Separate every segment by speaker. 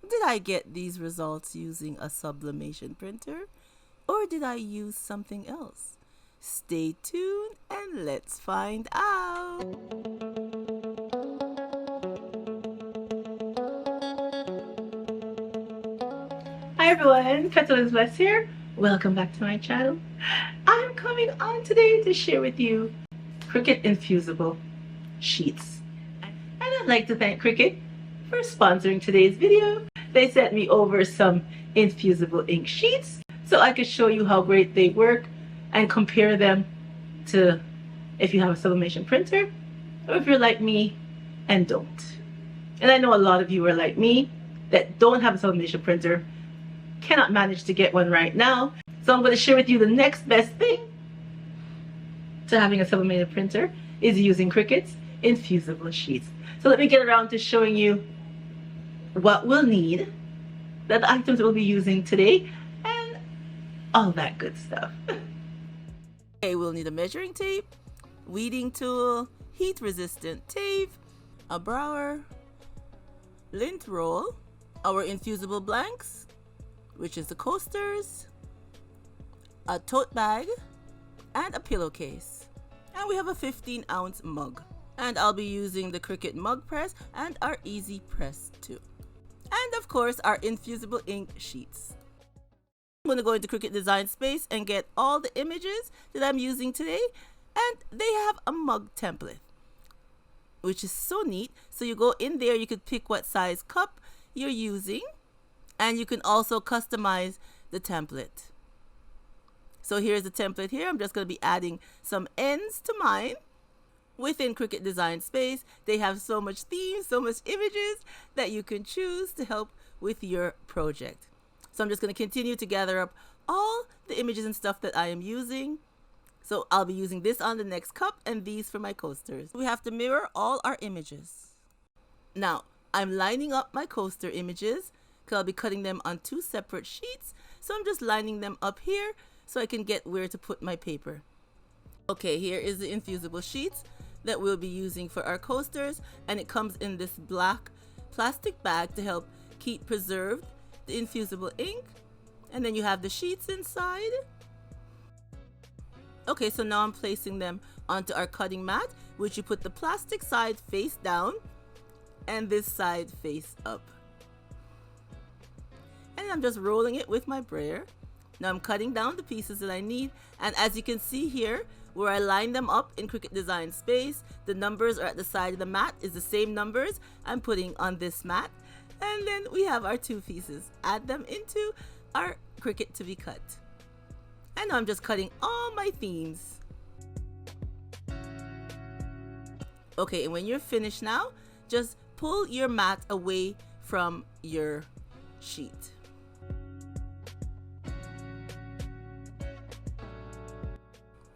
Speaker 1: Did I get these results using a sublimation printer, or did I use something else? Stay tuned and let's find out. Hi everyone, Petalisbless here. Welcome back to my channel. I'm coming on today to share with you Cricut Infusible sheets. And I'd like to thank Cricut for sponsoring today's video. They sent me over some infusible ink sheets so I could show you how great they work and compare them to if you have a sublimation printer or if you're like me and don't. And I know a lot of you are like me that don't have a sublimation printer, cannot manage to get one right now. So I'm going to share with you the next best thing to having a sublimated printer is using Cricut's infusible sheets. So let me get around to showing you what we'll need, the items we'll be using today, and all that good stuff. Okay, we'll need a measuring tape, weeding tool, heat resistant tape, a brower, lint roll, our infusible blanks, which is the coasters, a tote bag, and a pillowcase. And we have a 15-ounce mug. And I'll be using the Cricut Mug Press and our Easy Press too. And of course, our infusible ink sheets. I'm going to go into Cricut Design Space and get all the images that I'm using today. And they have a mug template, which is so neat. So you go in there, you could pick what size cup you're using. And you can also customize the template. So here's the template here. I'm just going to be adding some ends to mine. Within Cricut Design Space, they have so much themes, so much images that you can choose to help with your project. So I'm just going to continue to gather up all the images and stuff that I am using. So I'll be using this on the next cup and these for my coasters. We have to mirror all our images. Now, I'm lining up my coaster images because I'll be cutting them on 2 separate sheets. So I'm just lining them up here so I can get where to put my paper. Okay, here is the infusible sheets that we'll be using for our coasters, and it comes in this black plastic bag to help keep preserved the infusible ink. And then you have the sheets inside. Okay, so now I'm placing them onto our cutting mat, which you put the plastic side face down and this side face up. And I'm just rolling it with my brayer. Now I'm cutting down the pieces that I need, and as you can see here, where I line them up in Cricut Design Space, the numbers are at the side of the mat is the same numbers I'm putting on this mat. And then we have our 2 pieces. Add them into our Cricut to be cut. And now I'm just cutting all my themes. Okay, and when you're finished now, just pull your mat away from your sheet.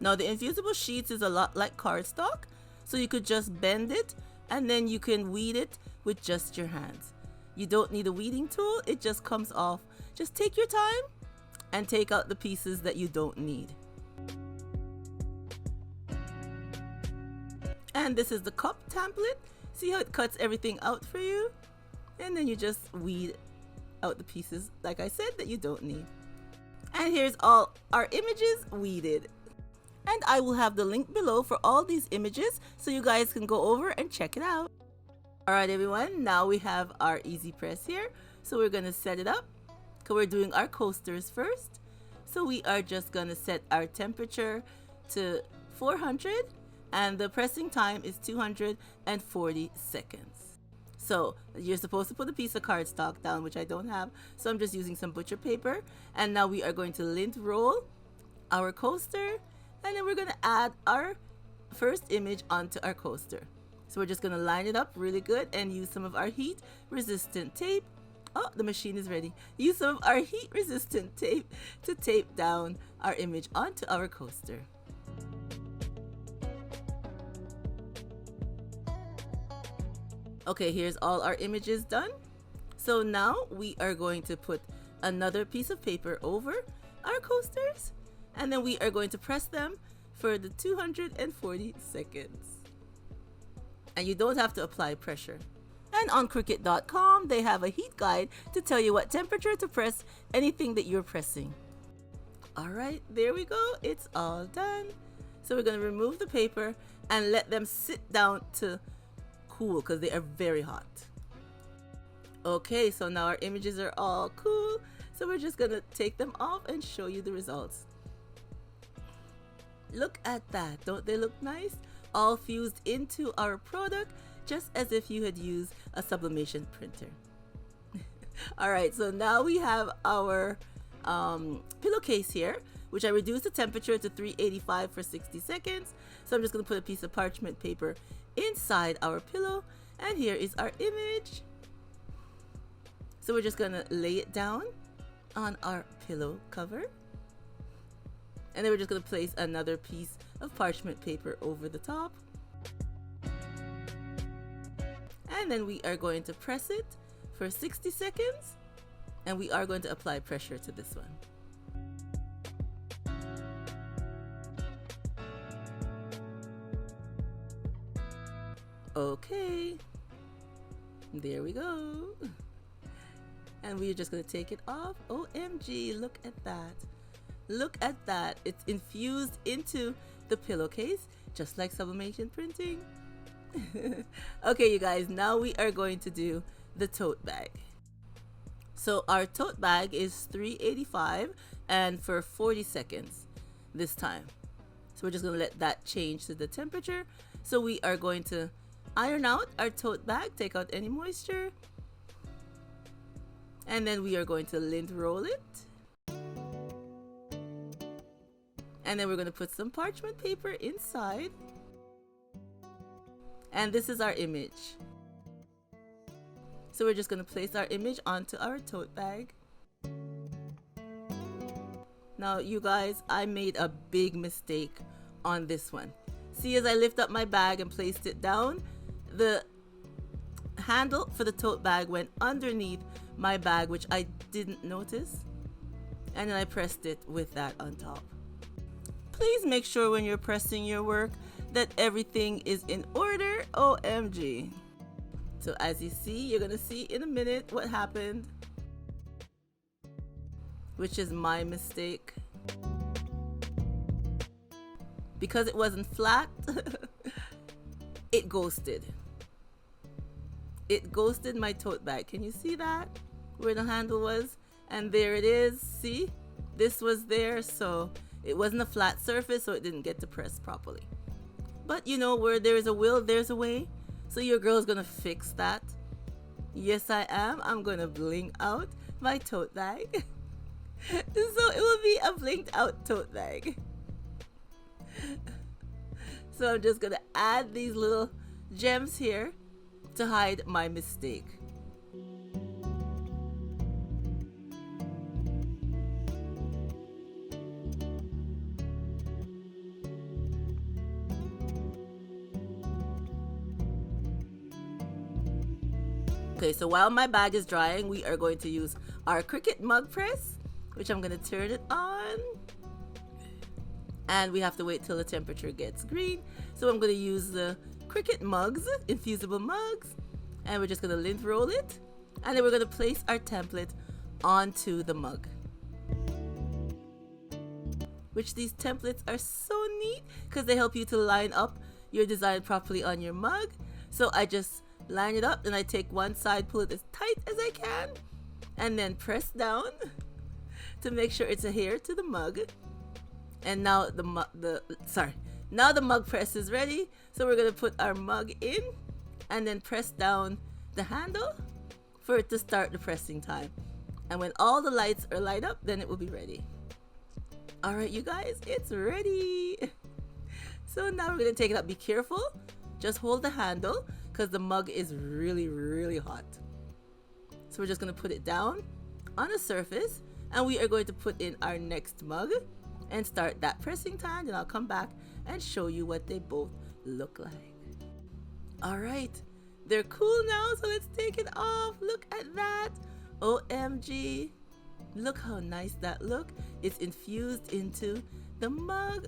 Speaker 1: Now the infusible sheets is a lot like cardstock, so you could just bend it and then you can weed it with just your hands. You don't need a weeding tool, it just comes off. Just take your time and take out the pieces that you don't need. And this is the cup template. See how it cuts everything out for you? And then you just weed out the pieces, like I said, that you don't need. And here's all our images weeded. And I will have the link below for all these images so you guys can go over and check it out. Alright everyone, now we have our Easy Press here. So we're going to set it up because we're doing our coasters first. So we are just going to set our temperature to 400 and the pressing time is 240 seconds. So you're supposed to put a piece of cardstock down, which I don't have. So I'm just using some butcher paper. And now we are going to lint roll our coaster. And then we're going to add our first image onto our coaster. So we're just going to line it up really good and use some of our heat resistant tape. Oh, the machine is ready. Use some of our heat resistant tape to tape down our image onto our coaster. Okay, here's all our images done. So now we are going to put another piece of paper over our coasters. And then we are going to press them for the 240 seconds. And you don't have to apply pressure. And on Cricut.com, they have a heat guide to tell you what temperature to press anything that you're pressing. Alright, there we go. It's all done. So we're going to remove the paper and let them sit down to cool because they are very hot. Okay, so now our images are all cool. So we're just going to take them off and show you the results. Look at that. Don't they look nice? All fused into our product, just as if you had used a sublimation printer. Alright, so now we have our pillowcase here, which I reduced the temperature to 385 for 60 seconds. So I'm just going to put a piece of parchment paper inside our pillow, and here is our image. So we're just going to lay it down on our pillow cover, and then we're just going to place another piece of parchment paper over the top, and then we are going to press it for 60 seconds, and we are going to apply pressure to this one. Okay, there we go. And we're just going to take it off. OMG, look at that. Look at that. It's infused into the pillowcase, just like sublimation printing. Okay, you guys, now we are going to do the tote bag. So our tote bag is 385 and for 40 seconds this time. So we're just going to let that change to the temperature. So we are going to iron out our tote bag, take out any moisture, and then we are going to lint roll it. And then we're going to put some parchment paper inside. And this is our image. So we're just going to place our image onto our tote bag. Now you guys, I made a big mistake on this one. See, as I lift up my bag and placed it down, the handle for the tote bag went underneath my bag, which I didn't notice, and then I pressed it with that on top. Please make sure when you're pressing your work that everything is in order. OMG. So as you see, you're gonna see in a minute what happened, which is my mistake. Because it wasn't flat, it ghosted. It ghosted my tote bag. Can you see that? Where the handle was? And there it is. See? This was there, so it wasn't a flat surface, so it didn't get to press properly. But you know, where there is a will, there's a way. So your girl is gonna fix that. Yes, I am. I'm gonna bling out my tote bag. So it will be a blinged out tote bag. So I'm just gonna add these little gems here to hide my mistake. Okay, so while my bag is drying, we are going to use our Cricut Mug Press, which I'm going to turn it on. And we have to wait till the temperature gets green. So I'm going to use the Cricut mugs, infusible mugs, and we're just going to lint roll it, and then we're going to place our template onto the mug. Which these templates are so neat because they help you to line up your design properly on your mug. So I just line it up, and I take one side, pull it as tight as I can, and then press down to make sure it's adhered to the mug. And now the mug press is ready. So we're gonna put our mug in and then press down the handle for it to start the pressing time. And when all the lights are light up, then it will be ready. All right, you guys, it's ready. So now we're gonna take it up. Be careful. Just hold the handle because the mug is really, really hot. So we're just gonna put it down on a surface, and we are going to put in our next mug and start that pressing time. Then I'll come back and show you what they both look like. All right, they're cool now, so let's take it off. Look at that. OMG. Look how nice that look. It's infused into the mug.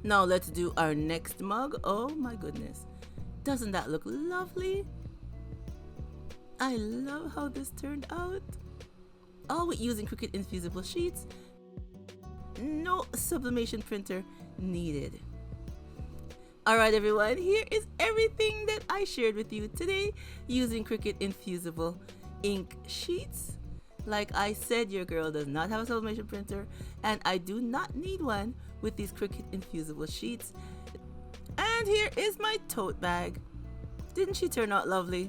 Speaker 1: Now let's do our next mug. Oh my goodness. Doesn't that look lovely? I love how this turned out. All with using Cricut Infusible sheets. No sublimation printer needed. Alright everyone, here is everything that I shared with you today using Cricut Infusible ink sheets. Like I said, your girl does not have a sublimation printer, and I do not need one with these Cricut Infusible sheets. And here is my tote bag. Didn't she turn out lovely?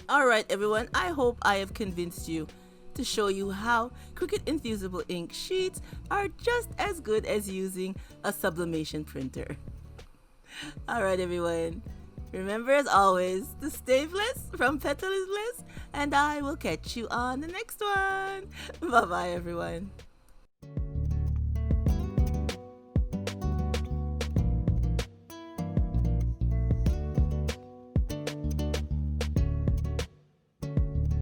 Speaker 1: Alright everyone, I hope I have convinced you to show you how Cricut Infusible ink sheets are just as good as using a sublimation printer. Alright everyone, remember as always to stay blessed from Petalisbless, and I will catch you on the next one. Bye bye everyone.